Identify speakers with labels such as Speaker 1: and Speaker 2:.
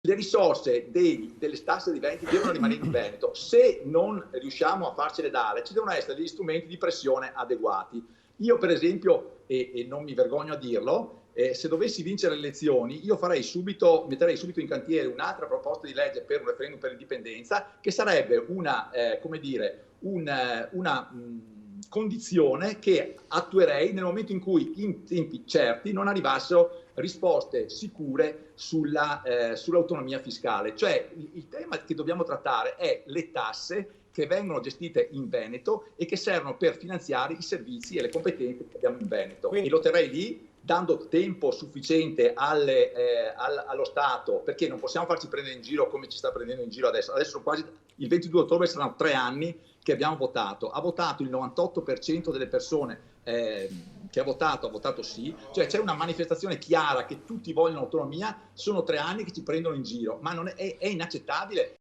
Speaker 1: le risorse delle tasse di Veneto devono rimanere in Veneto. Se non riusciamo a farcele dare, ci devono essere degli strumenti di pressione adeguati. Io per esempio, e non mi vergogno a dirlo, se dovessi vincere le elezioni, io metterei subito in cantiere un'altra proposta di legge per un referendum per l'indipendenza, che sarebbe una condizione che attuerei nel momento in cui in tempi certi non arrivassero risposte sicure sull'autonomia fiscale. Cioè il tema che dobbiamo trattare è le tasse che vengono gestite in Veneto e che servono per finanziare i servizi e le competenze che abbiamo in Veneto.
Speaker 2: Quindi,
Speaker 1: e lo terrei lì, dando tempo sufficiente allo Stato, perché non possiamo farci prendere in giro come ci sta prendendo in giro adesso. Adesso quasi il 22 ottobre saranno 3 anni che abbiamo votato. Ha votato il 98% delle persone che ha votato sì, cioè c'è una manifestazione chiara che tutti vogliono autonomia. Sono 3 anni che ci prendono in giro, ma non è inaccettabile